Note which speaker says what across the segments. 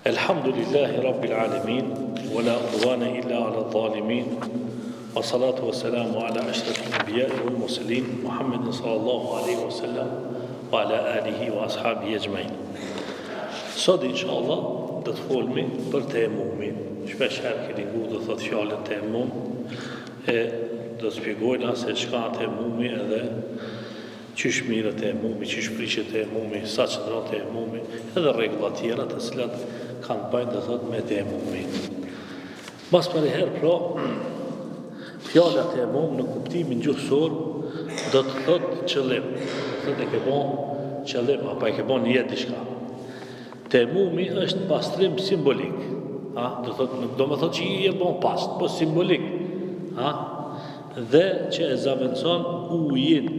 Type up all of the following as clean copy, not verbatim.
Speaker 1: Elhamdulillahi Rabbil Alamin, wa la udwana illa ala dhalimin, wa salatu wa salamu ala ashrafil anbiya'i wal mursalin, Muhammedin sallallahu alaihi wa sallam, wa ala alihi wa ashabihi ajma'in. Sot, inshallah, do të folmi për temumin. Shpesh herë keni ngu do thot fjalën temum, e do të shpjegojna se çka temumi edhe çish mirë temumi, çish prishet temumi, sa çndron temumi, edhe rregulla të tjera të cilat kanë bëjnë do thot me temumin. Mas për herë pro, fjala temum në kuptimin gjuhësor do të thot qëllim, do thot e ke bon qëllim apo e ke bon një diçka. Temumi është pastrim simbolik, do të thot që i e bon past, po simbolik, dhe që e zaventson ujin,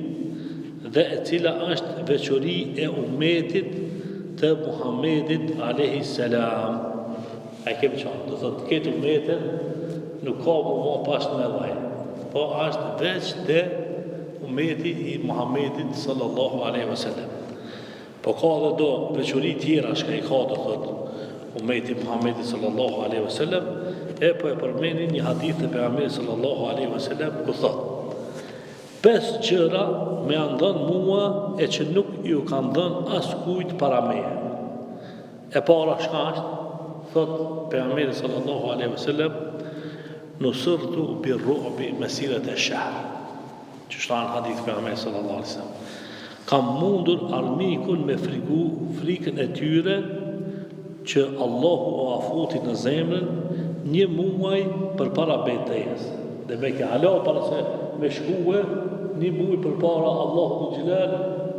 Speaker 1: dhe e cila është veçori e umetit të Muhammedit alayhi salam. A kemi qenë, do thot këtë umetin nuk ka më pas me vaj, po është veç të umeti i Muhammedit sallallahu alaihi wasallam. Po ka dhe do veçori tjera shka i ka, do thot umeti Muhammedit sallallahu alaihi wasallam, e po e përmeni një hadith të pejgamberit sallallahu alaihi wasallam ku thot: 5 gjëra me janë dhënë mua e që nuk ju kanë dhënë as kujt para meje. E para shka është, thot pejgamberi sallallahu alaihi wasallam: nusirtu birru'bi masirat ash-shahr. Që shtanë hadith pejgamberi sallallahu alaihi wasallam. Kam mundur armikun me frikën e tyre që Allahu o afuti në zemrën 1 muaj për para betejës. Dhe me ke alo para se me shkue 1 muaj për para Allahu Gjilal,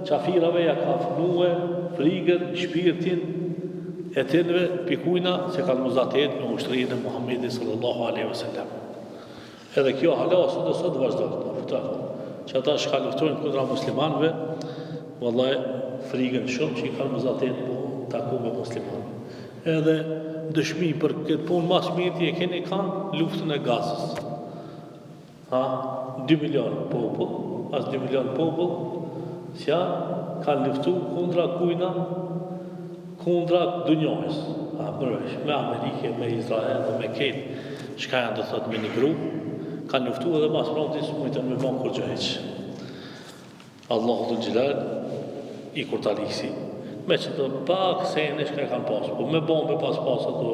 Speaker 1: qafirave ja ka fnue, frigën, shpirtin, e tënve pikujna se kanë muzatet në ushtrinë e Muhammedi sallallahu alaihi wasallam. Edhe kjo hala sot vazhdon. Që ata shka luftojnë kundra muslimanëve, vallahi frigën shumë që i kanë muzatet po taku me muslimanë. Edhe dëshmi për këtë punë mas mirë e keni kanë luftën e Gazës. 2 milion popull, as 2 milion popull, që kanë luftu kundra kujna, kundra dunjojës. Me Amerike, me Izrael, me Ketë, shka janë do thot me një grupë, kanë luftu edhe mas prontis mujtën me bon kur gjëheq. Allahu dhul Gjilal i kur taliksi. Me që të pak sene shka i kanë pasur, po me bombe pas ato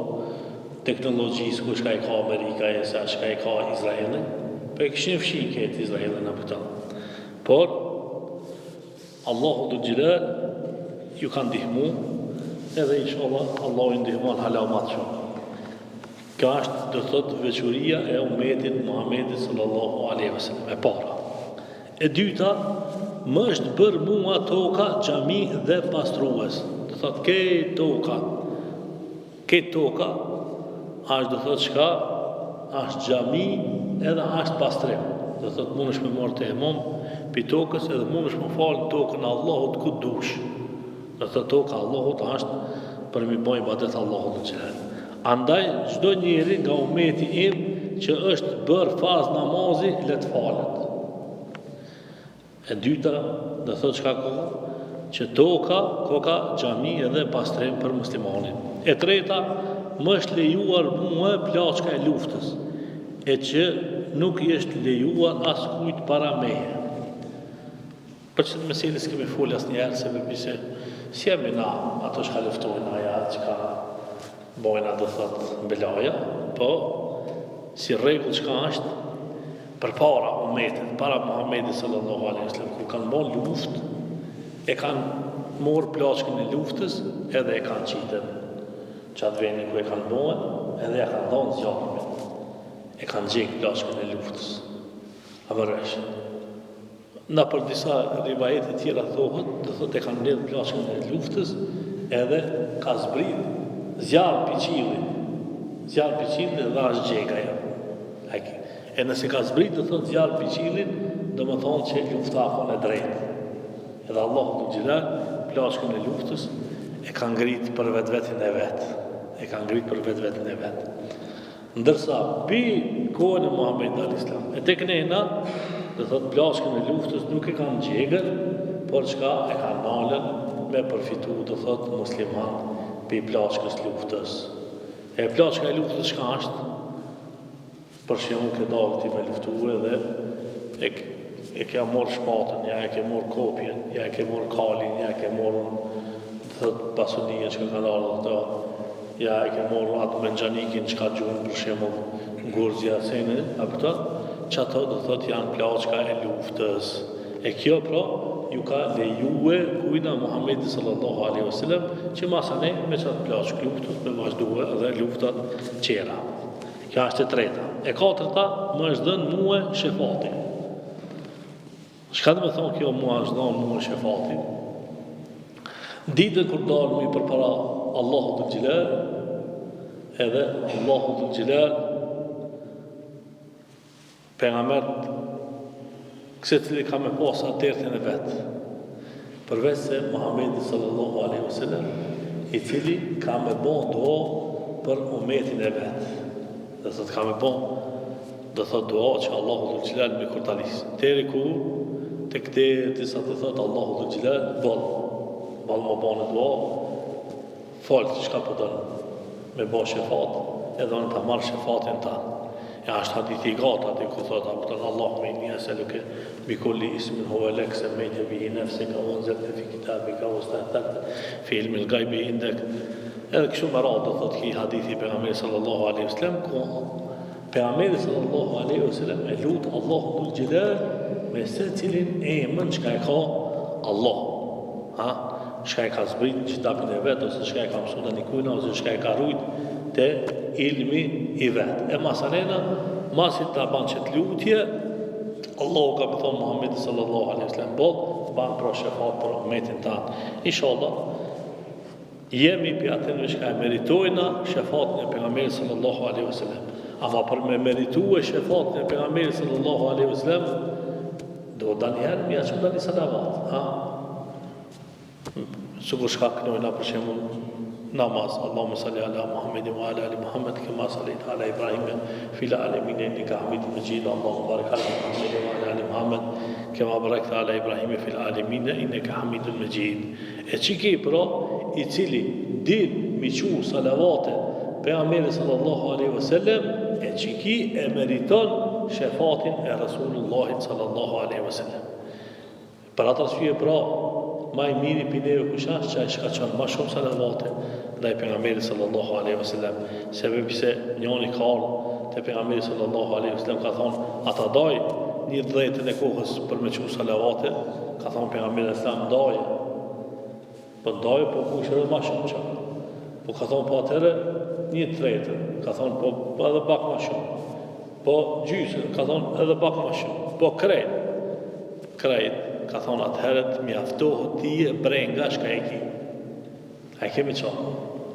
Speaker 1: teknologjisë ku shka i ka Amerika e sa shka i ka Izraeli, po e këshin fshin këtë Izraeli në pëta. Por, Allahu dhul Gjilal ju kanë ndihmu, edhe inshallah Allahu i ndihmon hala matë shumë. Kjo është do thot veçuria e umetit Muhammedit sallallahu alaihi wasallam e para. E dyta, më është bërë mua toka xhami dhe pastrues. Do thot këtë toka është do thot çka është xhami edhe është pastrim. Do thot mundesh me marrë temum pi tokës edhe mundesh me fal tokën e Allahut ku dush. Do thot toka e Allahut është për mi bëj ibadet Allahut në xhelal. Andaj çdo njeri nga umeti im që është bërë farz namazi le të falet. E dyta, do thot çka ka, që koka xhami edhe pastrim për muslimanin. E treta, më është lejuar mua plaçka e luftës, e që nuk i është lejuar as kujt para meje. Për që të meselis kemi folë asnjëherë se përpise si jemi na ato çka luftojnë aja çka bojna do thot mbelaja, po si rregull çka është për para umetit, para Muhammedit sallallahu alaihi wasallam, kur kanë bon luftë, e kanë morë plaçkën e luftës, edhe e kanë qitën qatë venin ku e kanë bojë, edhe ja kanë dhonë zjarëmin. E kanë gjekë plaçkën e luftës. A vërresh. Na për disa rivajete tjera thohet, do thot e kanë mbledh plaçkën e luftës, edhe ka zbrit zjarë piqilin dhe është gjeka ja. E nëse ka zbrit dhe thot zjarë piqilin, do më thonë që luftakon e drejtë. Edhe Allah në Gjilal, plaçkën e luftës, e ka ngrit për vetvetin e vetë. Ndërsa, pi kohën e Muhammed al-Islam, e tek nena, dhe thot plaçkën e luftës nuk e kanë gjegër, por çka e kanë nalën me përfitu, dhe thot musliman për i plaçkës luftës. E plaçka e luftës çka është? Për shembull ke dalë ti me luftue dhe e ke morë shpatën, ja e ke morë kopjen, ja e ke morë kalin, ja e ke morë pasunia që ka dalë ato, ja e ke morë atë menxhanikin që ka gjuhën për shembull Gurzja Sene, apo që ato do thot janë plaçka e luftës. E kjo pra ju ka lejue kujna Muhammedi sallallahu alaihi wasallam që masane me qatë plaçkë luftës me vazhdue edhe luftat qera. Kjo është e treta. E katërta, më është dhënë mua shefati. Çka do të thonë kjo mua është dhënë mua shefati? Ditën kur dalemi përpara Allahut të Xhelal, edhe Allahu të Xhelal pejgambert këse cili ka me pas atërtën e vetë. Përveç se Muhammedi sallallahu alaihi wasallam i cili ka me bon dua për umetin e vetë. Dhe thot ka me bon, dhe thot dua që Allahu dhul Xhelal me kurtalis. Deri ku të këte disa të thot Allahu dhul Xhelal bal më banë dua, falë që shka përdojnë me bo shefat, edhe në të marrë shefatin ta. Ja është hadithi i gata, ati ku thot Allahu me një eseluke bi kulli ismin huve lek se mejtje bihi nefsi ka unzër të fi kitabi ka ustahtat fi ilmi l'gajbi indek. Edhe kështu më radhë, do thot ki hadithi pejgamberi sallallahu alaihi wasallam, ku pejgamberi sallallahu alaihi wasallam e lut Allahu dhul Xhelal me se cilin emën çka e ka Allah. Ha? Çka e ka zbrit kitabin e vet, ose çka e ka mësuar dikujt, ose çka e ka rujt te ilmi i vet. E masalena, masi ta ban çet lutje, Allahu ka më thonë Muhammedi sallallahu alaihi wasallam, ban pro shefat për umetin tanë. Inshallah, jemi për atën që ka meritojna shefatin e pejgamberit sallallahu alaihi wasallam. Ama për me meritue shefatin e pejgamberit sallallahu alaihi wasallam, do daniher mi aqëm dani salavat. Ha? Sigur shka kënojna për shembull namaz. Allahumma salli ala Muhammedin wa ala ali Muhammed kama sallaita ala Ibrahim fil alamin innaka Hamidum Majid. Allahumma barik ala Muhammedin wa ala ali Muhammed kama barakta ala Ibrahim fil alamin innaka Hamidum Majid. E çiki pra i cili din mi qu salavate pejgamberit sallallahu alaihi wasallam, e çiki e meriton shefatin e Rasulullahit sallallahu alaihi wasallam. Për atë arsye pra ma i miri për neve kushash që a shka qënë ma shumë salavate dhe i pejgamberit sallallahu alaihi wasallam, sebeb se njoni ka ardhë të pejgamberit sallallahu alaihi wasallam ka thonë ata daj një dhjetën e kohës për me qu salavate, ka thonë pejgamberit sallallahu daje, po daje po kush edhe ma shumë qanë, po ka thonë po atëre një tretën, ka thonë po edhe pak ma shumë, po gjysën, ka thonë edhe pak ma shumë, po krejt, ka thonë atëherët mjaftohë ti e brenga shka e ki. A kemi qanë,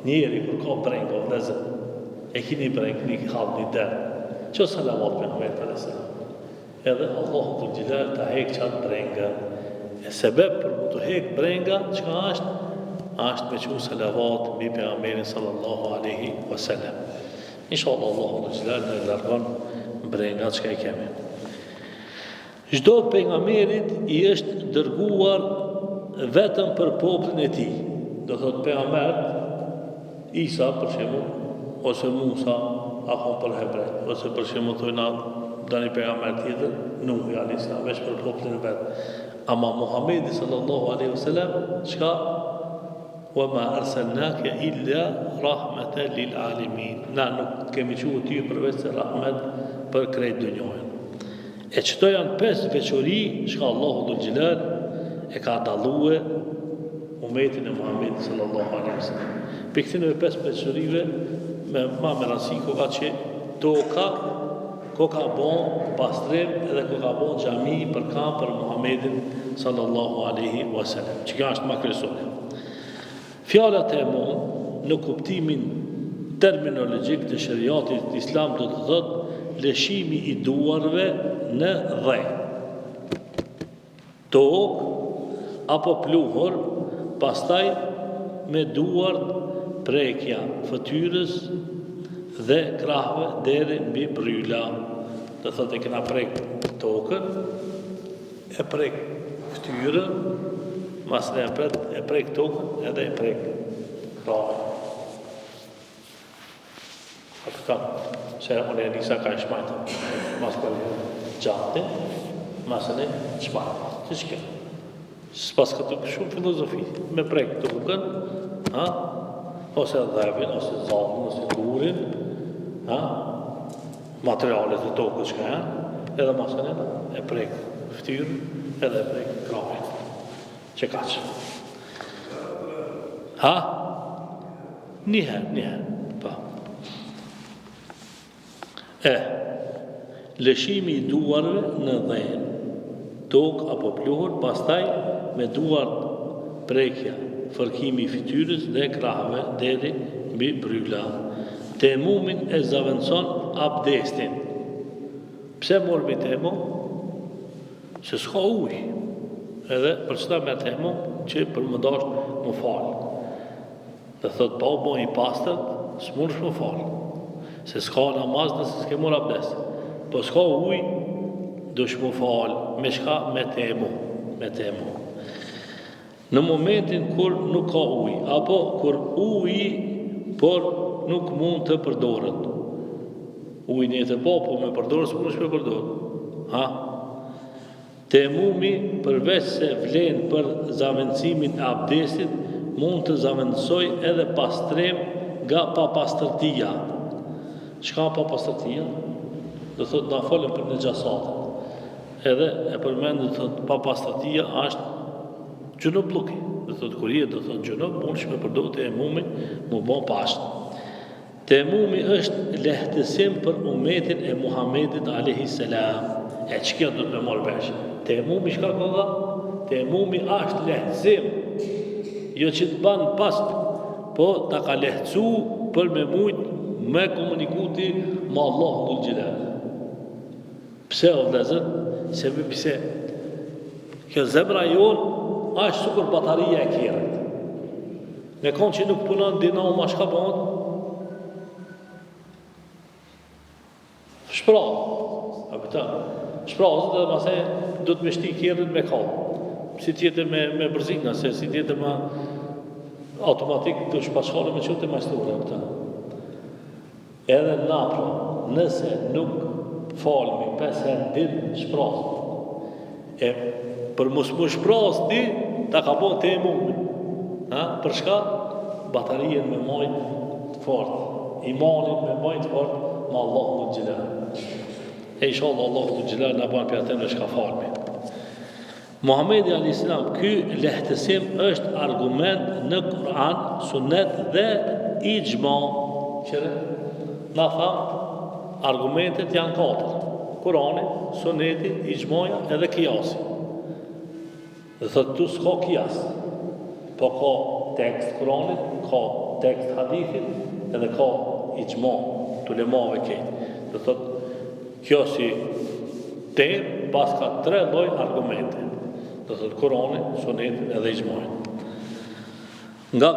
Speaker 1: njeri kur ka brenga o vlezën, e ki një brengë, një halë, një derë, që salavat për Muhammed a.s. Edhe Allahu dhul Xhelal ta hek qatë brenga, e sebeb për mu të hek brenga, qka është me që salavat bi pejgamberin sallallahu alaihi wasallam. Inshallah Allahu dhul Xhelal në largon brenga qka e kemi. Çdo pejgamberit i është dërguar vetëm për popullin e tij. Do thot pejgambert Isa për shembull, ose Musa apo për hebrejt, ose për shembull thonë dani pejgamber tjetër, Nuhi alayhis salam, veç për popullin e vet. Ama Muhamedi sallallahu alaihi wasallam çka wa ma arsalnaka illa rahmatan lil alamin. Na nuk kemi thënë ti përveç se rahmet për krejt dunjën. E qëto janë 5 veçori që Allahu dhul Xhelal e ka dalue umetin e Muhammedit sallallahu alaihi wasallam. Për këtine 5 veçorive me rëndësi koka që koka bon pastrim edhe koka bon xhami për kam për Muhammedin sallallahu alaihi wasallam. Që kjo është më kryesore. Fjalat e mon në kuptimin terminologjik të shariatit islam do të thotë lëshimi i duarve në dhe. Tokë apo pluhur, pastaj me duart prekja fytyrës dhe krahve deri mbi bryla. Do thotë e kena prek tokën, e prek fytyrën, mas e prek tokën edhe e prek krahve. Shkon, se unë e nisa ka shmajta. Mas për gjatë, masën e shmajta. Që që kjo? S'pas këtë shumë filozofi, me prek të rrugën, ose dhevin, ose zalën, ose gurin, materialet e tokës që janë, edhe masën e prek ftyrën, edhe e prek krahën. Që kaqë. Njëherë, pa. Lëshimi i duarve në dhenë, tokë apo pluhur, pastaj me duar prekja, fërkimi i fytyrës dhe krahëve deri mbi bryla. Temumin e zaventson abdestin. Pse mormi temum? Se s'ka ujë. Edhe për çfarë me temum që për më dash më fal. Dhe thot pa u bo i pastër, s'mundesh më fal. Se s'ka namaz nëse s'ke marr abdest. Po s'ka ujë, dush më fal. Me çka? Me temum. Në momentin kur nuk ka ujë, apo kur uji por nuk mund të përdoret. Ujin e të po me përdorë, s'mundesh me përdorë. Temumi, përveç se vlen për zavendësimin e abdestit, mund të zavendësoj edhe pastrim nga papastërtia. Çka papastërtia? Do thot na folën për nëxhasatet. Edhe e përmend do thot papastërtia është gjunub bllloki. Do thot kur je do thot gjunub, mundesh me përdorë temumin, më bën pasht. Temumi është lehtësim për umetin e Muhamedit alayhis salam. E çka do të më marr vesh? Temumi çka ka? Temumi është lehtësim. Jo që të ban past, po ta ka lehtësu për me mujt me komunikuti me Allahu dhul xhelal. Pse o vëllezër? Pse kjo zemra jon është sikur bataria e kerrit. Me konë që nuk punon dinamo ma shka bëhet? Shprazët dhe mase do të me shti kjerët me kallë. Si tjetër me bërzina, si tjetër me automatik të shpashkallë me qëtë e majsturë. Edhe napra, nëse nuk falmi 5 herë din shprazët, për mos më shprazë ti, ta ka bo të emumi. Për shka? Batarien me majtë të fort, imanin me majtë të fort, me Allahu dhul xhelal. E inshallah Allahu dhul xhelal na bën për atë në shka falmi. Muhamedi alayhis salam, ky lehtësim është argument në Kur'an, Sunet dhe ijma. Qëre? Na tha, argumentet janë 4. Kur'ani, Suneti, ijmaja edhe kijasi. Dhe thot tu s'ka kijas. Po ka tekst Kur'anit, ka tekst hadithit, edhe ka ijma, të lemave kejt. Dhe thot, kjo si tem, pas ka 3 lloj argumente. Dhe thot, Kur'ani, Sunetin edhe ijmajin. Nga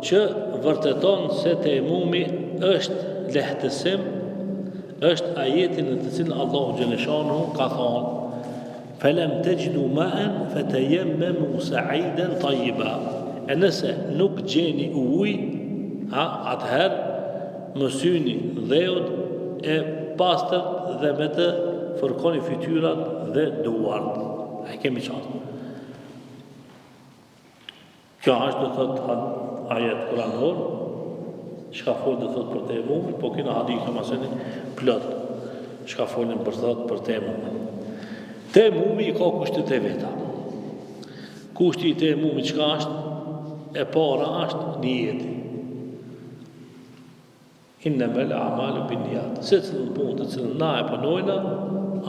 Speaker 1: që vërteton se temumi është lehtësim, është ajetin në të cilën Allahu xhaleshanu ka thonë: "Falam tajidu ma'an fatayammamu sa'idan tayyiba." E nëse nuk gjeni ujë, atëherë mësyni dheut e pastër dhe me të fërkoni fytyrat dhe duart. E kemi qatë. Kjo është do thot ajet kuranor, çka fol do thot për temumin, po kena hadithe maseni plot. Çka folën për thot për temumin. Temumi i ka kushtet e veta. Kushti i temumit çka është? E para është niyeti. Innamal a'malu binniyat. Se cilën punë të cilën na e punojna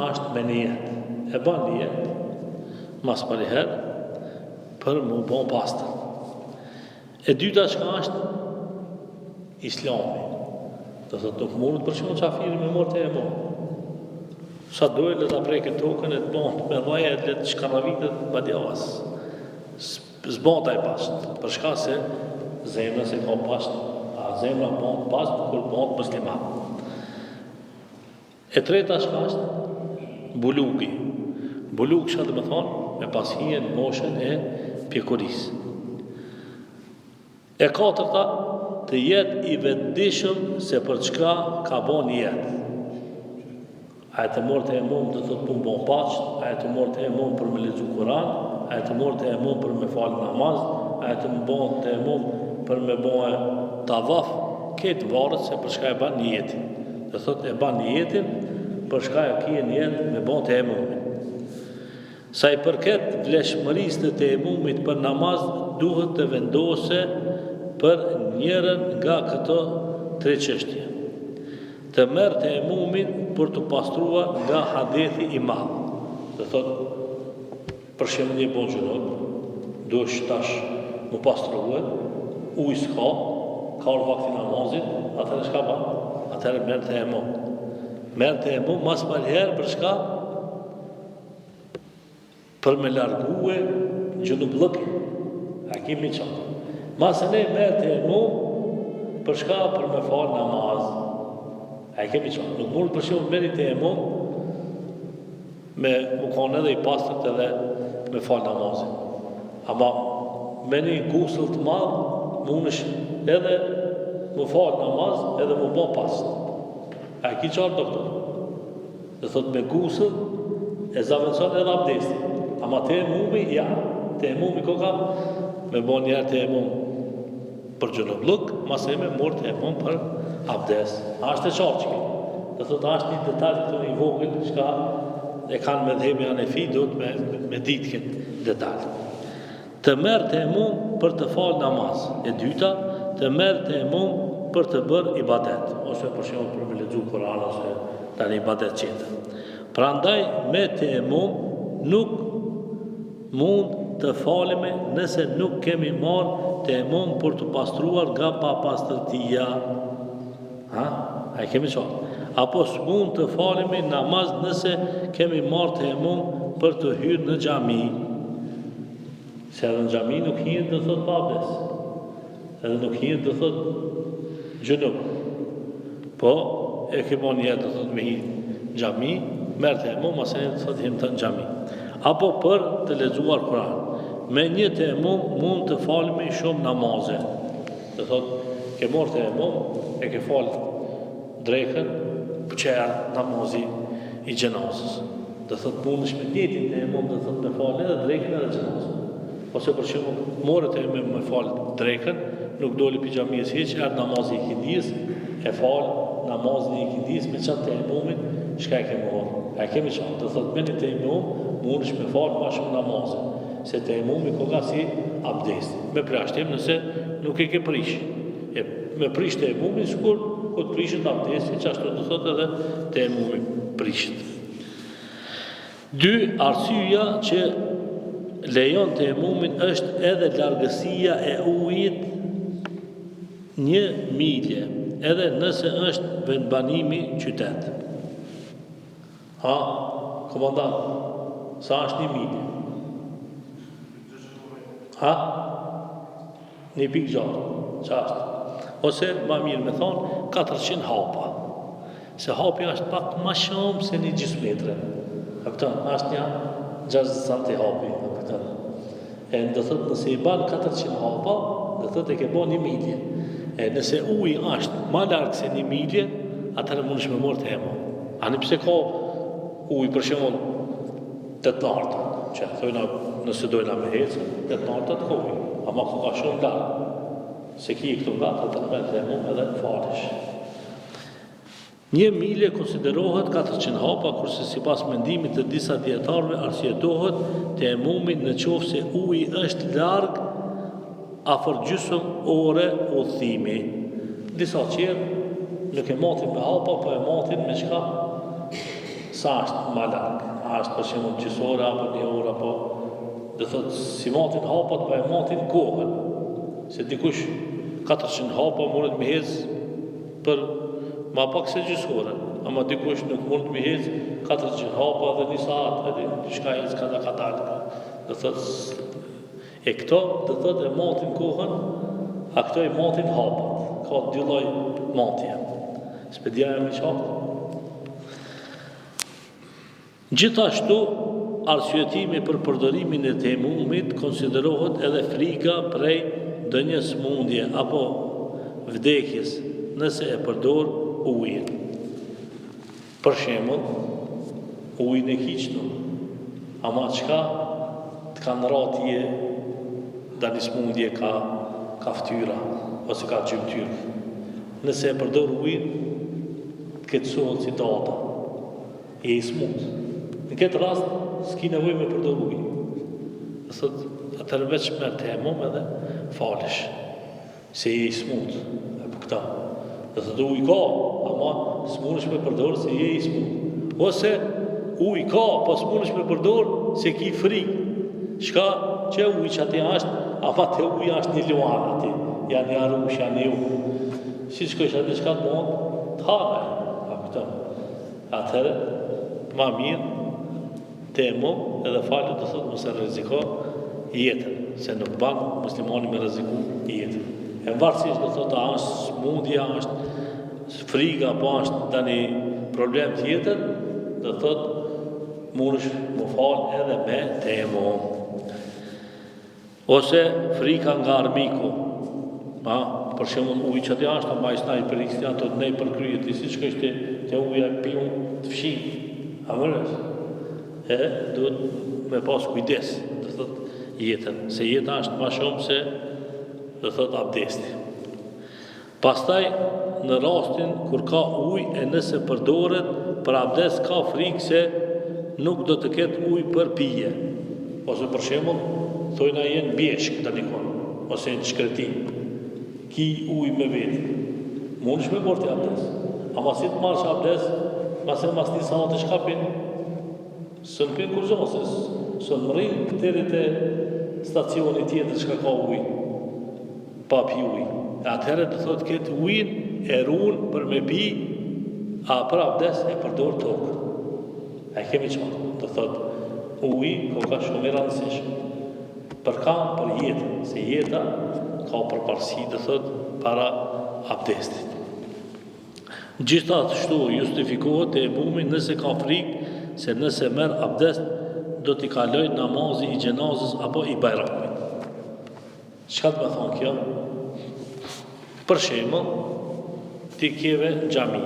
Speaker 1: është me nijet. E bën nijet mas për herë për më bon pastër. E dyta çka është? Islami. Do thotë nuk mund për shkak çafiri me morte e bon. Sa dojë le ta prekë tokën e të bon me vaje le të shkaravitet badjavas. Zbota e pasht, për shka se zemra se ka pasht, a zemra bon pasht kur bon musliman. E treta shka është? Bulugi. Bulug shka dhe me thonë, me pashijen moshën e pjekuris. E katërta të jetë i vetëdijshëm se për çka ka bën jetë. A e të morë të emum dhe thot për më bon paqë, a e të morë të emum për me lexu Kur'an, a e të morë të emum për me falë namaz, a e të më bon të emum për me bon tavaf, këtë varët se për shka e ban një jetin. Dhe thot e ban një jetin, për shka e kije një jetin me bon të emumin. Sa i përket vleshmërisë të emumit për namaz, duhet të vendose për njërën nga këto tre çështje. Të merë të emumin për të pastruar nga hadethi i madh. Dhe thot, për shembull një bon gjunub, duhesh tash më pastruar, ujë s'ka, ka orë vakti namazit, atëherë shka ban? Atëherë merë të emum. Merë të emum mas malherë për shka? Për me largue gjunub lëkin. A kemi qatë. Masë ne merë të emum për shka? Për me falë namaz. A i kemi qanë, nuk mund përshimu meri të emum me më kanë edhe i pastët edhe me falë namazin. Ama me një gusëll të madhë, mund është edhe më falë namaz edhe më bo pastët. A i ki qarë doktor? Dhe thot me gusëll e zavënëson edhe abdesti. Ama të emumi, ja, të emumi ko kam me bo njerë të emum për gjënobluk, mas e me mërë të emum për abdes. Ashtë e qarë që këtë. Dhe thot, ashtë një detalj këtu një vogël, shka e kanë me dhemi Hanefi, duhet me ditë këtë detalj. Të merë të emum për të falë namaz. E dyta, të merë të emum për të bërë ibadet. Ose për shumë për me lexu Kur'an, ose të një ibadet qëtër. Prandaj, me të emum nuk mund të falime nëse nuk kemi marë të emum për të pastruar nga papastërtia. A i kemi qarë. Apo s'mund të falimi namaz nëse kemi marrë të emum për të hyrë në xhami. Se edhe në xhami nuk hinë të thot pa abdes. Edhe nuk hinë të thot gjunub. Po, e kemo një të thot me hinë në xhami, merë të emum, ase një të thot hinë të në xhami. Apo për të lexuar Kur'an. Me një të emum mund të falimi shumë namaze. Të thot, ke morë të emum, e ke falë drekën, pëqerë namazi i gjenazës. Dhe thot mund është me tjetin të emum dhe thot me falë edhe drekën edhe gjenazën. Ose për shumë, more të emum me falë drekën, nuk doli për gjamiës heq, erë namazi i kindijës, e falë namazin i kindijës me qatë të emumin, shka e ke morë. E kemi qatë, dhe thot me një të emum, mund është me falë ma shumë namazin. Se të emumi koka si abdesti. Me prashtim nëse nuk e ke prish. Me prish të emumi, shkur, ku të prishët abdesti, që ashtu të thot edhe të emumi prishët. Dy, arsyeja që lejon të emumin është edhe largësia e ujit 1 milje, edhe nëse është vendbanimi qytet. Komandant, sa është 1 milje? 1.6, që është? Ose, ma mirë me thonë, 400 hapa. Se hapi është pak ma shumë se një gjysmë metre. Është një 60 cm hapi. E në dhe thëtë, nëse i banë 400 hapa, dhe thëtë e ke bo 1 milje. E nëse uji është ma largë se 1 milje, atërë mund është me morë të emo. Ani pse ka uji për shumë 8 nartë, që thëjna nëse dojna me hecë, 8 nartë të kohi, ama ka shumë largë. Se ki këtu nga të me të emo edhe falesh. 1 milje konsiderohet 400 hapa, kurse si pas mendimit të disa djetarve arsyetohet të emumin në qoftë se uji është larg afër gjysmë ore udhëtimi. Disa qerë nuk e matin me hapa, po e matin me çka? Sa është ma larg? A është për shembull gjysore apo 1 orë apo dhe thotë si matin hapat, po e matin kohën. Se dikush 400 hapa mundet me hecë për ma pak se gjysore, ama dikush nuk mund me hecë 400 hapa dhe 1 saat, edhe shka hecë ka ka dalë. Dhe thot, e këto, dhe thot, e matin kohën, a këto e matin hapat. Ka 2 lloj matje. Spedia e me qatë. Gjithashtu, arsyetimi për përdorimin e temumit konsiderohet edhe frika prej ndonjë smundje apo vdekjes nëse e përdor ujin. Për shembull, ujin e hiqnu, ama çka të kanë ratje, dani smundje ka ftyra ose ka gjymtyr. Nëse e përdor ujin, të keqësohet si data, je i smut. Në këtë rast, s'ki nevojë me përdor ujin. Atër veç me temum edhe falesh, se je i smut, e për këta. Dhe thëtë uj ka, ama s'munësh me përdor se je i smut. Ose uj ka, po s'munësh me përdor se ki frikë. Shka që uj që ati ashtë, ama te uj ashtë një luan ati, janë një arush, janë një uj. Si shkoj që ati shka të mund, të hanaj, e për këta. Atër, ma mirë, temum edhe falë të thëtë mëse rreziko jetën, se nuk ban muslimani me rreziku jetën. E varësisht do thotë është smundja, është friga, apo është tani problem tjetër, do thotë mundesh më fal edhe me temum. Ose frika nga armiku. Për shembull uji që ti është, ama istaj për ikstian të nej për kryet, siç ka ishte te uja piun të fshin. A vërës? Duhet me pas kujdes, do thotë jetën, se jeta është ma shumë se, do thotë abdesti. Pastaj, në rastin kur ka ujë e nëse përdoret për abdest, ka frikë se nuk do të ketë ujë për pije. Ose për shembull, thojna jenë bjeshk të nikon, ose në shkretin, ki ujë me vetë. Mundesh me bërë të abdest. Ama si të marrësh abdest, mase mas një sanat e shkapin, së në pinë kur gjonë, së në mërinë këtëri të stacioni tjetër që ka ujë, pa pi ujë. Atëherë të thotë këtë ujën e runë për me pi, a për abdes e përdor tokë. E kemi qënë, të thotë ujë ko ka shumë i rëndësishëm. Për kam për jetë, se jeta ka përparësi, të thotë, para abdestit. Gjithashtu justifikohet e bumi nëse ka frikë, se nëse merë abdest, do t'i kaloj namazi i gjenazës apo i bajramit. Çka të me thonë kjo? Për shembull, ti kjeve në xhami,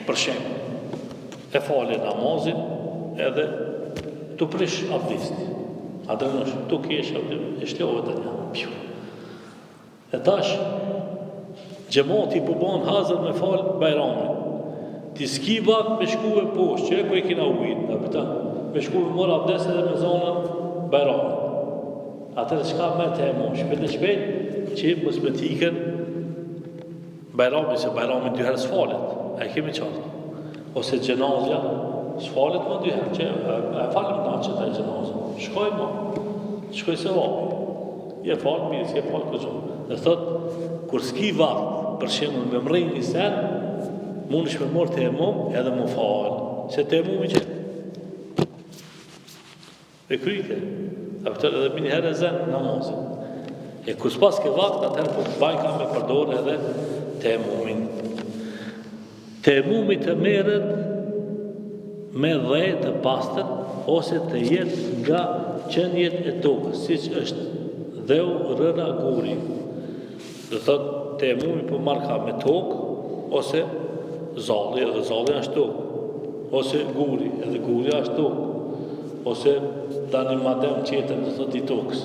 Speaker 1: për shembull, e fale namazin edhe tu prish abdesti. A dërnosh, tu kesh abdesti, e shlove të një. E tash, gjemati po ban hazër me falë bajramin. Ti s'ki vakt me shkuve poshtë, që e ku e kina ujnë, me shkuve mërë abdest edhe me zonën bajramin. Atër shka me të emo, shpet e shpet, që mës me tiken bajramin, se bajramin dy herë s'falet, e kemi qatë. Ose gjenazja, s'falet më dy herë, që e falim na që ta e gjenazja. Shkoj më, shkoj se vapi. Je falë mirë, s'je falë këgjohë. Dhe thotë, kur s'ki vakt, për shembull me mrejnë një sen, mundesh me morë të emum edhe më falë. Se të emum i që e kryte. A pëtër edhe mini herë e zenë namazin. E kus pas ke vakt, atëherë po bajka me përdor edhe të emumin. Të emumi të merët me dhe të pastër, ose të jetë nga qenjet e tokës, si që është dheu, rëna, guri. Dhe thotë, të emumi po marka me tokë, ose zalli, edhe zalli është tokë, ose guri, edhe guri është tokë, ose tani madem qetër dhe thot i tokës.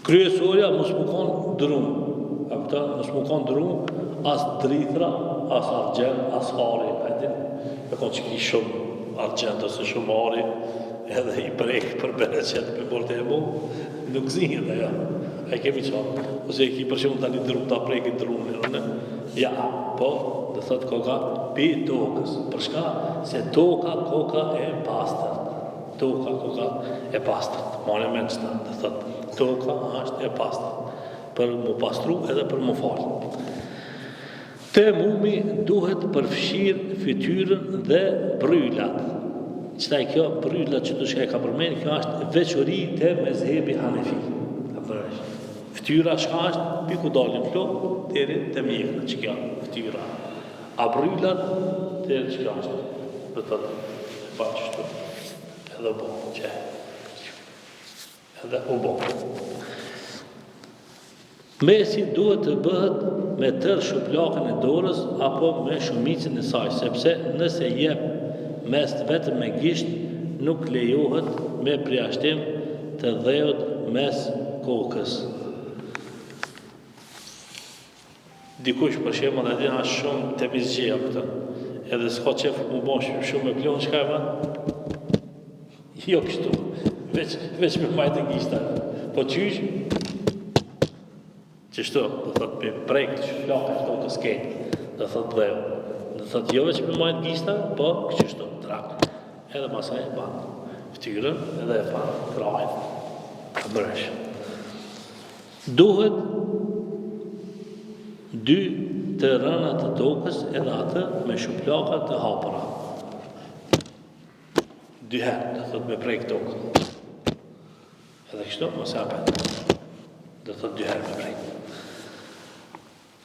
Speaker 1: Kryesorja mos më konë drumë, mos më konë drumë, as drithra, as argjend, as hari, e konë që ki shumë argjend ose shumë hari, edhe i prekë për bere qetë për bërë të e mu, nuk zinë dhe ja, e kemi qatë, ose e ki përshimë tani drumë, ta preki drumë, ja, po, dhe thot koka, pi tokës, përshka se toka koka e pastër. Toka koka e pastërt, monument që dhe thot, toka është e pastërt, për mu pastru edhe për mu falë. Te mumi duhet përfshirë fytyrën dhe bryllat. Qëta e kjo bryllat që të shka e ka përmenë, kjo është veçori të mezhebi Hanefi. Fytyra shka është, piku dalin flo, deri të mjekë, që kjo fytyra. A bryllat, deri që kjo është, dhe të dhe, e pa qështu. Edhe bo, që edhe u bo. Mesi duhet të bëhet me tërë shuplakën e dorës apo me shumicën e saj, sepse nëse jep mes vetëm me gisht, nuk lejohet me përjashtim të dheut mes kokës. Dikush për shembull edhe është shumë temizgjeja këtë, edhe s'ka qef mu bosh shumë me plon, çka e bën? Jo kështu, veç me majtë gishta. Po qysh? Qështu, do thot me prejk të shflakë të kokës ketë, do thot dheu. Do thot jo veç me majtë gishta, po qështu, trak. Edhe pasaj e ban ftyrën, edhe e ban krajnë, të mërësh. Duhet 2 të rëna të tokës edhe atë me shuplaka të hapura. 2 herë, do thot me prejk tokën. Edhe kështu, mos e apet. Do thot 2 herë me prejk.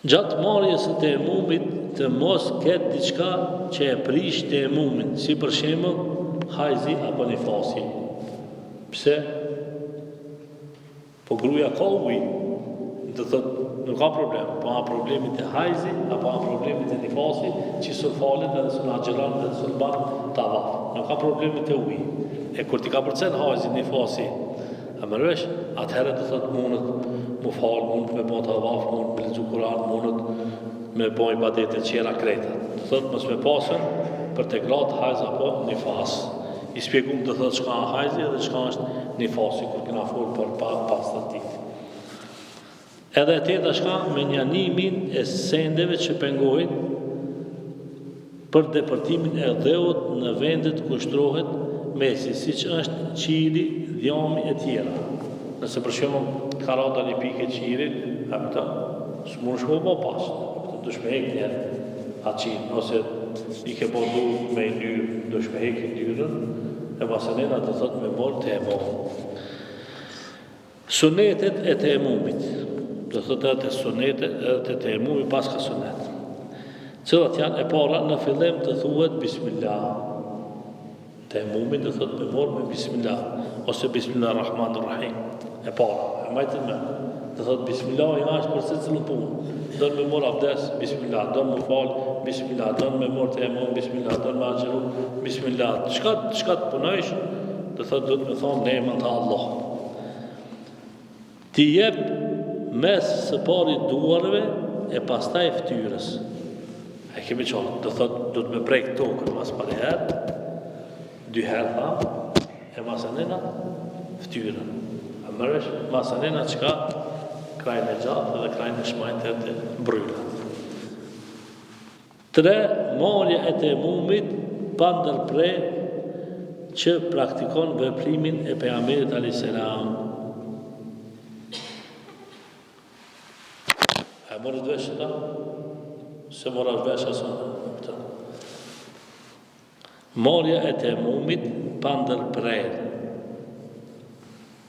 Speaker 1: Gjatë marrjes së temumit të mos ketë diçka që e prish temumin, si për shembull hajzi apo nifasi. Pse? Po gruaja ka ujë, do thot nuk ka problem, po ha problemit e hajzi apo ha problemit e nifasi, që së falet edhe së agjeron edhe së ban tavaf. Nuk ka problemit e ujë. E kur ti ka përcen hajzi, nifasi, a mërvesh, atëherë do thot mundet mu falë, mundet me bo të avaf, mundet me lezu Kur'an, mundet me bo ibadete qera kreta. Do thot mos me pasën për të gratë hajz apo nifas. I spjegum do thot çka është hajzi dhe çka është nifasi, kur kena folë për pastatit. Edhe e teta shka me njanimin e sendeve që pengojnë për depërtimin e dheut në vendet ku shtrohet mesi, si që është qiri, dhjami e tjera. Nëse për shembull ka rada një pikë qirit, së mund shko po pas, dush me hek njerë atë qirin, ose i ke po du me i dyrë, dush me hek i dyrën, e basenena të thot me bol të emum. Sunetet e të emumit, do thot edhe të sunetet edhe të emumit pas ka sunet. Cilat janë e para në fillim të thuhet Bismillah. Të emumit do thot me bol me Bismillah, ose Bismillahirrahmanirrahim. E para, e majtën me. Do thot Bismillah i është për se cilën punë. Donë me mor abdes, Bismillah. Donë me falë, Bismillah. Donë me mor të emum, Bismillah. Donë me agjeru, Bismillah. Çka të punojsh, do thot do të me thonë nemën të Allah. Ti jep mes së pari duarve e pastaj ftyrës. E kemi qonë, do thot do të me prejkë tokën mas pari herë, 2 herë tha, e masanena ftyrën. A mërësh, masanena qka krajnë e gjatë dhe krajnë e shmajtë të bryla. 3. Marrja e temumit pa ndërpre që praktikon veprimin e pejgamberit alayhis salam. A morët vesh ta? Se morët vesh asë. Marrja e temumit pa ndërpre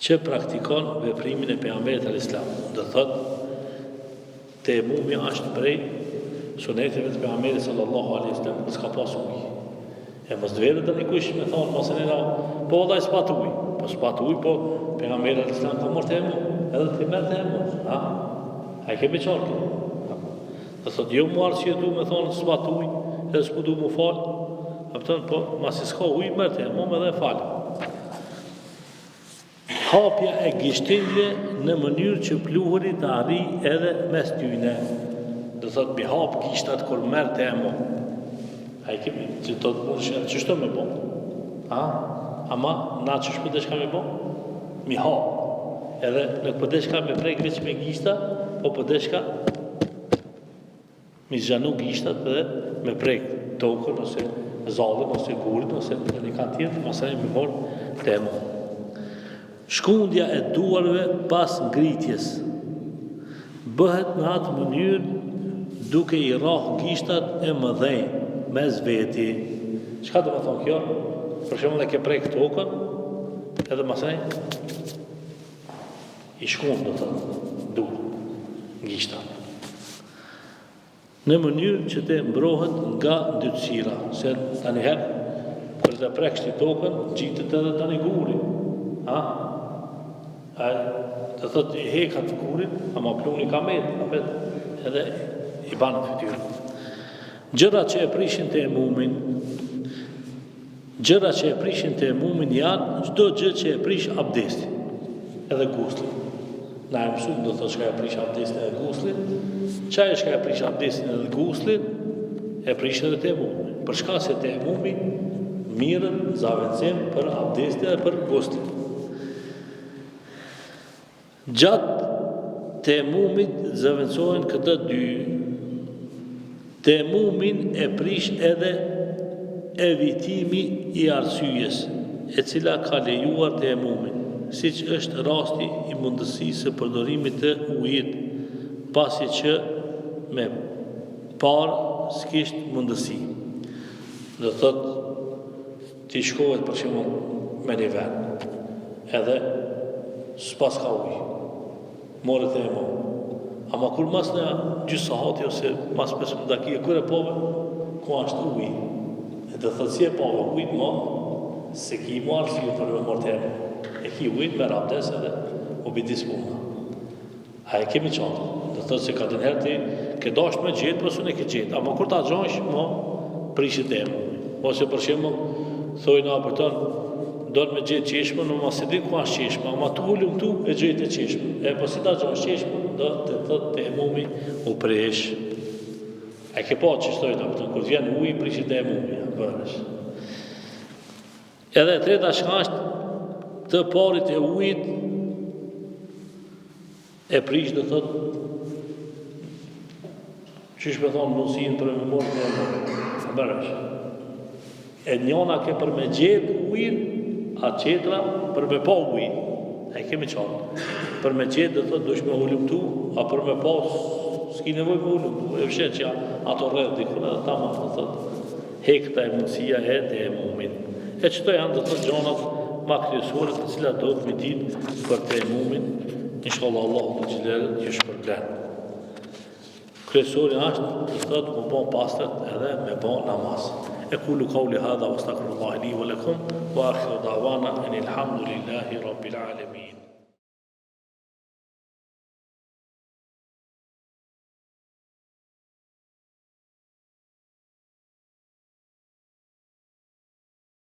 Speaker 1: që praktikon veprimin e pejgamberit alayhis salam. Do thot, temumi është prej suneteve të pejgamberit sallallahu alaihi wasallam, s'ka pas ujë. E mos dvere të nikush me thonë, mos e njëra, po dhe i s'pat ujë. Po s'pat ujë, po pejgamberi alayhis salam ka mërë temum, edhe ti merë temum. A i kemi qarke. Dhe thot, jo mu arë që jetu me thonë, s'pat ujë, edhe s'pu du mu falë. Po, masi s'ka ujë, merë temum edhe falë. Hapja e gishtinjve në mënyrë që pluhuri të arri edhe mes tyne. Dhe thot, mi hap gishtat kur merë temum. A i kemi që të të mundë që shto me bo? Ama na që shpëtë shka me bo? Mi hap. Edhe nuk pëtë shka me prejk veç me gishta, po pëtë shka mi zhanu gishtat dhe me prejk tokën, ose zalën, ose gurin, ose në një kanë tjetë, masaj me morë temu. Shkundja e duarve pas ngritjes bëhet në atë mënyrë duke i rrahë gishtat e mëdhej mes veti. Çka do të thonë kjo? Për shembull e ke prek tokën, edhe masaj i shkund do të dur gishtat. Në mënyrë që të mbrohet nga ndyrësira, se tani herë kur të preksh ti tokën, gjitet edhe tani guri. Do Dhe thot i hekat kurin, ama pluni ka met, edhe i banë fytyrën. Gjërat që e prishin të emumin janë çdo gjë që e prish abdestin edhe guslin. Na e mësuam do të shka e prish abdestin edhe guslin, çaj shka e prish abdestin edhe guslin, e prish edhe të emumin. Për shkak se të emumi mirën zaventësim për abdestin edhe për guslin. Gjatë të emumit zaventësohen këta dy. Të emumin e prish edhe evitimi i arsyes, e cila ka lejuar të emumin, siç është rasti i mundësisë së përdorimit të ujit, pasi që me parë s'kisht mundësi. Do thot ti shkohet për shembull me një vend, edhe s'pas ka ujë, more të emum. Ama kur mas në gjysë sahati ose mas 15 dakika, kur e pove, ku ashtë ujë. E të thëtë si e pove ujët ma, se ki mu arsiju për me mërë të emum. E ki ujët me rabdes edhe u bidis puna. A e kemi qatë. Dhe thëtë se ka të njerë ti, ke dasht me gjetë, përsu ne ke gjetë. Ama kur ta gjansh, ma prishit e emum. Ose për shemë, thojnë a për tonë, donë me gjetë qeshme, në ma se din ku ashtë qeshme, ama të ullum tu e gjetë e qeshme. E po si ta gjansh qeshme, do të thëtë të emumi u presh. E ke pa që shtojnë a për tonë, kur të vjen ujë, prishit e emumi, bërësh. Edhe treta shka është të parit e ujit e prish dhe thot qysh me thonë mundësin për me morë të emumi, bërësh. E njona ke për me gjetë ujin, a qetra për me pa ujin. E kemi qatë. Për me gjetë dhe thot dush me ullumtu, a për me pa s'ki nevoj me ullumtu. E vëshet që ato rrëdh dikune dhe ta ma të thot hekta e mundësia e të emumin. E qëto janë dhe thot gjonat ma kryesore të cilat do të me ditë për të emumin. Inshallah Allah të gjilerët ju shpërblen. Kryesori është të thot më bon pastët edhe me bon namaz. أقول قولي هذا واستغفر الله لي ولكم وآخر دعوانا أن الحمد لله رب العالمين.